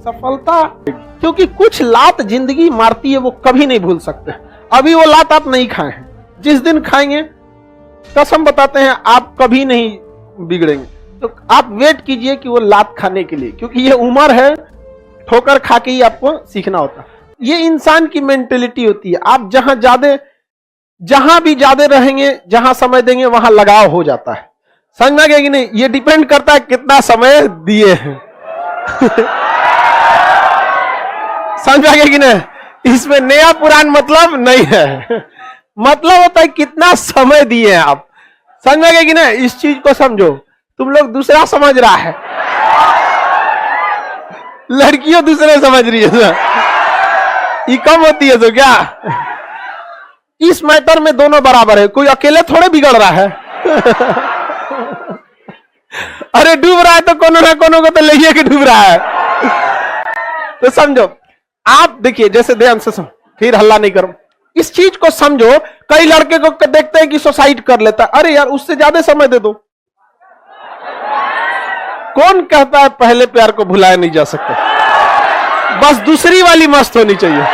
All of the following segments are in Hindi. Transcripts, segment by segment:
सफलता, क्योंकि कुछ लात जिंदगी मारती है वो कभी नहीं भूल सकते। अभी वो लात आप नहीं खाए हैं, जिस दिन खाएंगे कसम बताते हैं आप कभी नहीं बिगड़ेंगे। तो आप वेट कीजिए कि वो लात खाने के लिए, क्योंकि ये उम्र है, ठोकर खा के ही आपको सीखना होता है। ये इंसान की मेंटेलिटी होती है। आप जहां भी ज्यादा रहेंगे, जहां समय देंगे वहां लगाव हो जाता है। समझ में आ गया कि नहीं? ये डिपेंड करता है कितना समय दिए हैं। समझ में आ गया कि नहीं? इसमें नया पुरान मतलब नहीं है, मतलब होता है कितना समय दिए हैं आप। समझ में आ गया कि नहीं? इस चीज को समझो। तुम लोग दूसरा समझ रहा है, लड़कियों दूसरे समझ रही है, ये कम होती है तो क्या? इस मैटर में दोनों बराबर है, कोई अकेले थोड़े बिगड़ रहा है। अरे डूब रहा है तो कोनो ना कोनो को तो ले के डूब रहा है। तो समझो, आप देखिए, जैसे ध्यान से समझो, फिर हल्ला नहीं करो, इस चीज को समझो। कई लड़के को देखते हैं कि सुसाइड कर लेता है, अरे यार उससे ज्यादा समय दे दो। कौन कहता है पहले प्यार को भुलाया नहीं जा सकता? बस दूसरी वाली मस्त होनी चाहिए।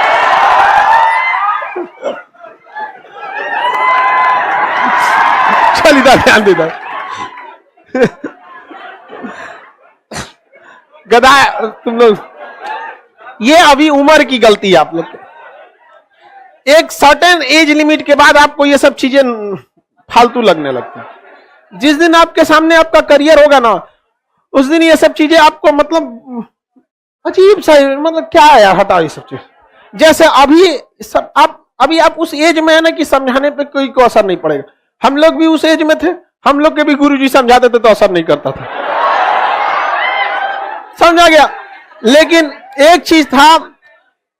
चलिए ध्यान देता गधा तुम लोग, ये अभी उम्र की गलती है आप लोग। एक सर्टेन एज लिमिट के बाद आपको ये सब चीजें फालतू लगने लगती है। जिस दिन आपके सामने आपका करियर होगा ना, उस दिन ये सब चीजें आपको मतलब अजीब सा, मतलब क्या है यार, हटाओ ये सब चीज। जैसे अभी आप उस एज में है ना कि समझाने पे कोई को असर नहीं पड़ेगा। हम लोग भी उस एज में थे, हम लोग के भी गुरुजी समझाते थे तो असर नहीं करता था। समझा गया? लेकिन एक चीज था,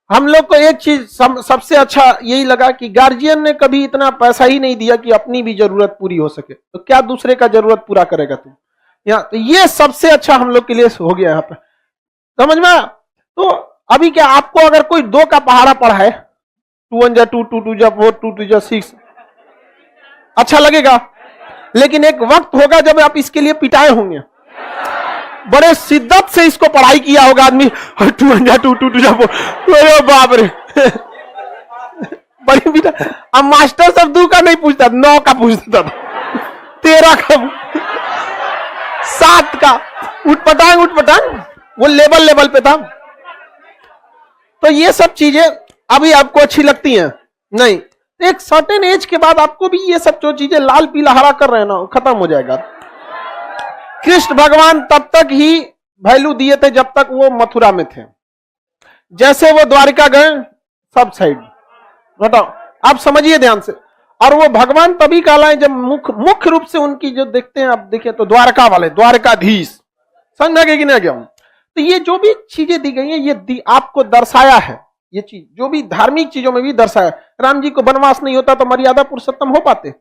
हम लोग को एक चीज सबसे अच्छा यही लगा कि गार्जियन ने कभी इतना पैसा ही नहीं दिया कि अपनी भी जरूरत पूरी हो सके, तो क्या दूसरे का जरूरत पूरा करेगा तू? यहाँ तो ये सबसे अच्छा हम लोग के लिए हो गया यहाँ पे। समझ में? तो अभी क्या, आपको अगर कोई 2 का पहाड़ा पढ़ा है, 2 1 2 2 2 4 2 2 6, अच्छा लगेगा। लेकिन एक वक्त होगा जब आप इसके लिए पिटाए होंगे, बड़े शिद्दत से इसको पढ़ाई किया होगा आदमी, 2 1 2 2 2 4, अरे बाप रे। बड़ी पिटा। अब मास्टर सब 2 का नहीं पूछता, 9 का पूछता था, 13 का, 7 का, उठपटांग वो लेवल पे था। तो ये सब चीजें अभी आपको अच्छी लगती हैं नहीं, एक सर्टेन एज के बाद आपको भी ये सब जो चीजें लाल पीला हरा कर रहे हैं ना, खत्म हो जाएगा। कृष्ण भगवान तब तक ही वैल्यू दिए थे जब तक वो मथुरा में थे। जैसे वो द्वारिका गए, सब साइड बताओ, आप समझिए ध्यान से। और वो भगवान तभी कहलाए जब मुख्य रूप से उनकी जो देखते हैं आप, देखिए तो द्वारका वाले, द्वारकाधीश। समझ में कि नहीं? तो ये जो भी चीजें दी गई हैं, ये आपको दर्शाया है। ये चीज जो भी धार्मिक चीजों में भी दर्शाया। राम जी को वनवास नहीं होता तो मर्यादा पुरुषोत्तम हो पाते?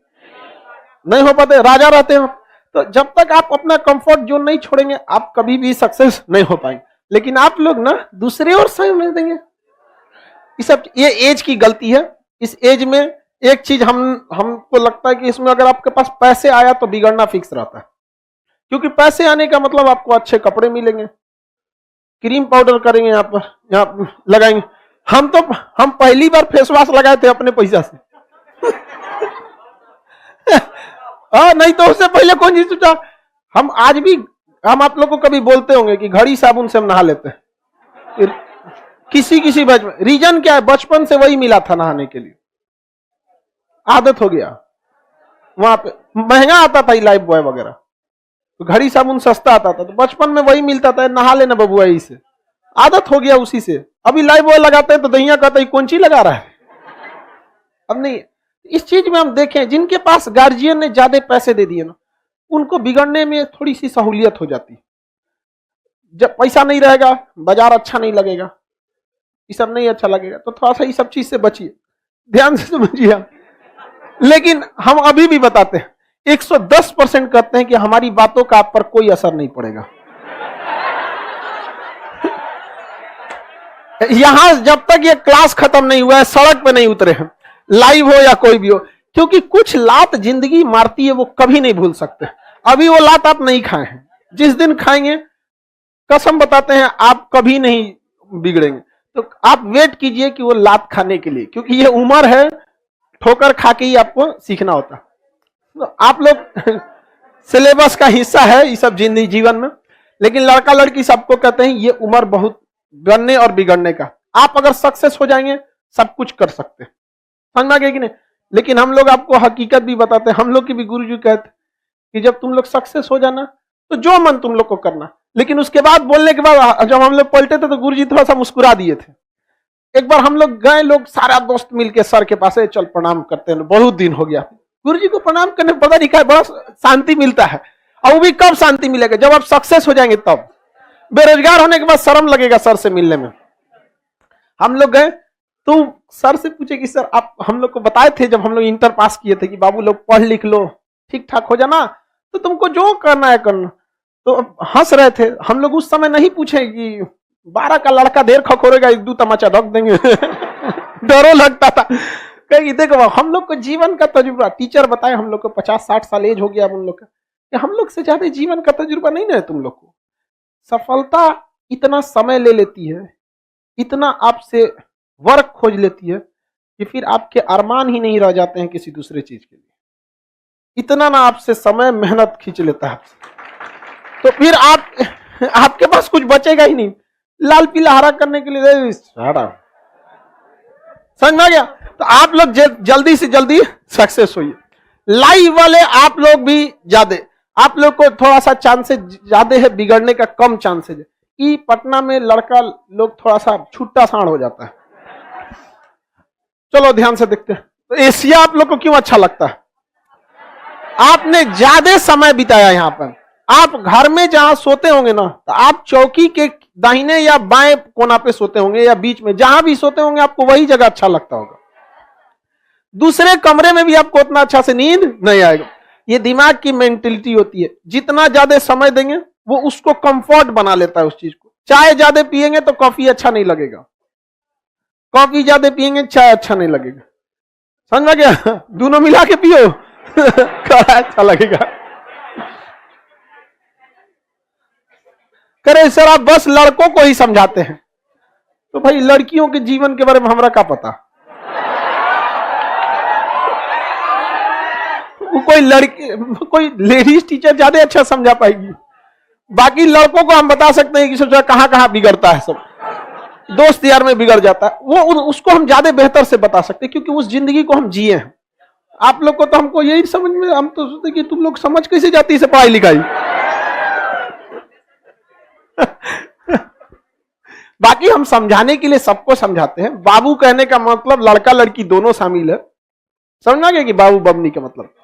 नहीं हो पाते, राजा रहते हैं। तो जब तक आप अपना कंफर्ट जोन नहीं छोड़ेंगे, आप कभी भी सक्सेस नहीं हो पाएंगे। लेकिन आप लोग ना दूसरे और समझ देंगे। ये एज की गलती है। इस एज में एक चीज हमको लगता है कि इसमें अगर आपके पास पैसे आया तो बिगड़ना फिक्स रहता है, क्योंकि पैसे आने का मतलब आपको अच्छे कपड़े मिलेंगे, क्रीम पाउडर करेंगे, यहाँ लगाएंगे। हम पहली बार फेस वॉश लगाए थे अपने पैसा से। नहीं तो उससे पहले कौन चीज सोचा। हम आज भी, हम आप लोग को कभी बोलते होंगे कि घड़ी साबुन से हम नहा लेते हैं, किसी बचपन। रीजन क्या है? बचपन से वही मिला था नहाने के लिए, आदत हो गया। वहां पे महंगा आता था लाइफ बॉय वगैरह, तो घड़ी साबुन सस्ता आता था, तो बचपन में वही मिलता था, नहा लेना बबुआ, से आदत हो गया उसी से। अभी लाइफ बॉय लगाते हैं तो दहिया कहता है कौन सी लगा रहा है। अब नहीं, इस चीज में हम देखें, जिनके पास गार्जियन ने ज्यादा पैसे दे दिए ना, उनको बिगड़ने में थोड़ी सी सहूलियत हो जाती है। जब पैसा नहीं रहेगा, बाजार अच्छा नहीं लगेगा, ये सब नहीं अच्छा लगेगा, तो थोड़ा सा ये सब चीज से बचिए, ध्यान से समझिए। लेकिन हम अभी भी बताते हैं, 110% कहते हैं कि हमारी बातों का आप पर कोई असर नहीं पड़ेगा। यहां जब तक ये क्लास खत्म नहीं हुआ है, सड़क पे नहीं उतरे हैं, लाइव हो या कोई भी हो, क्योंकि कुछ लात जिंदगी मारती है वो कभी नहीं भूल सकते। अभी वो लात आप नहीं खाए हैं, जिस दिन खाएंगे कसम बताते हैं आप कभी नहीं बिगड़ेंगे। तो आप वेट कीजिए कि वो लात खाने के लिए, क्योंकि ये उम्र है, ठोकर खा के ही आपको सीखना होता। तो आप लोग सिलेबस का हिस्सा है ये सब जिंदगी जीवन में, लेकिन लड़का लड़की सबको कहते हैं ये उम्र बहुत बनने और बिगड़ने का। आप अगर सक्सेस हो जाएंगे सब कुछ कर सकते हैं, समझ में गया कि नहीं। लेकिन हम लोग आपको हकीकत भी बताते हैं, हम लोग की भी गुरुजी कहते कि जब तुम लोग सक्सेस हो जाना तो जो मन तुम लोग को करना। लेकिन उसके बाद बोलने के बाद जब हम लोग पलटे थे तो गुरुजी थोड़ा सा मुस्कुरा दिए थे। एक बार हम लोग गए, लोग सारा दोस्त मिलके सर के पास चल प्रणाम करते हैं, बहुत दिन हो गया गुरुजी को प्रणाम करने में, पता नहीं क्या बड़ा शांति मिलता है। और वो भी कब शांति मिलेगा, जब आप सक्सेस हो जाएंगे तब। बेरोजगार होने के बाद शर्म लगेगा सर से मिलने में। हम लोग गए तो सर से पूछे कि सर आप हम लोग को बताए थे जब हम लोग इंटर पास किए थे कि बाबू लोग पढ़ लिख लो ठीक ठाक हो जाना, तो तुमको जो करना है करना। तो हंस रहे थे। हम लोग उस समय नहीं पूछे कि 12 का लड़का देर खखोरेगा एक दो तमाचा ढक देंगे डरो लगता था। कहीं देखो हम लोग को जीवन का तजुर्बा, टीचर बताए हम लोग को 50-60 साल एज हो गया उन लोग का, हम लोग से ज्यादा जीवन का तजुर्बा नहीं ना तुम लोग को। सफलता इतना समय ले लेती है, इतना आपसे वर्क खोज लेती है कि फिर आपके अरमान ही नहीं रह जाते हैं किसी दूसरे चीज के लिए। इतना ना आपसे समय मेहनत खींच लेता है, तो फिर आपके पास कुछ बचेगा ही नहीं लाल पीला हरा करने के लिए। समझ में आ गया। तो आप लोग जल्दी से जल्दी सक्सेस होइए। लाइव वाले आप लोग भी ज्यादा, आप लोग को थोड़ा सा चांसेस ज्यादा है बिगड़ने का, कम चांसेस है। ई पटना में लड़का लोग थोड़ा सा छुट्टा साण हो जाता है। चलो ध्यान से देखते हैं। तो एशिया आप लोग को क्यों अच्छा लगता है? आपने ज्यादा समय बिताया यहाँ पर। आप घर में जहां सोते होंगे ना, तो आप चौकी के दाहिने या बाएं कोना पे सोते होंगे या बीच में, जहां भी सोते होंगे आपको वही जगह अच्छा लगता होगा। दूसरे कमरे में भी आपको उतना अच्छा से नींद नहीं आएगा। ये दिमाग की मेंटेलिटी होती है, जितना ज्यादा समय देंगे वो उसको कंफर्ट बना लेता है उस चीज को। चाय ज्यादा पिएंगे तो कॉफी अच्छा नहीं लगेगा, कॉफी ज्यादा पिएंगे चाय अच्छा नहीं लगेगा। समझ में गया? दोनों मिला के पियो अच्छा लगेगा। करे सर आप बस लड़कों को ही समझाते हैं, तो भाई लड़कियों के जीवन के बारे में हमरा क्या पता। कोई लड़की, कोई लेडीज टीचर ज्यादा अच्छा समझा पाएगी। बाकी लड़कों को हम बता सकते हैं कि सोचा कहां कहां बिगड़ता है, सब दोस्त यार में बिगड़ जाता है, वो उसको हम ज्यादा बेहतर से बता सकते हैं, क्योंकि उस जिंदगी को हम जिए हैं। आप लोग को तो हमको यही समझ में, हम तो सोचते कि तुम लोग समझ कैसे जाती है पढ़ाई लिखाई। बाकी हम समझाने के लिए सबको समझाते हैं। बाबू कहने का मतलब लड़का लड़की दोनों शामिल है। समझना गया कि बाबू बबनी का मतलब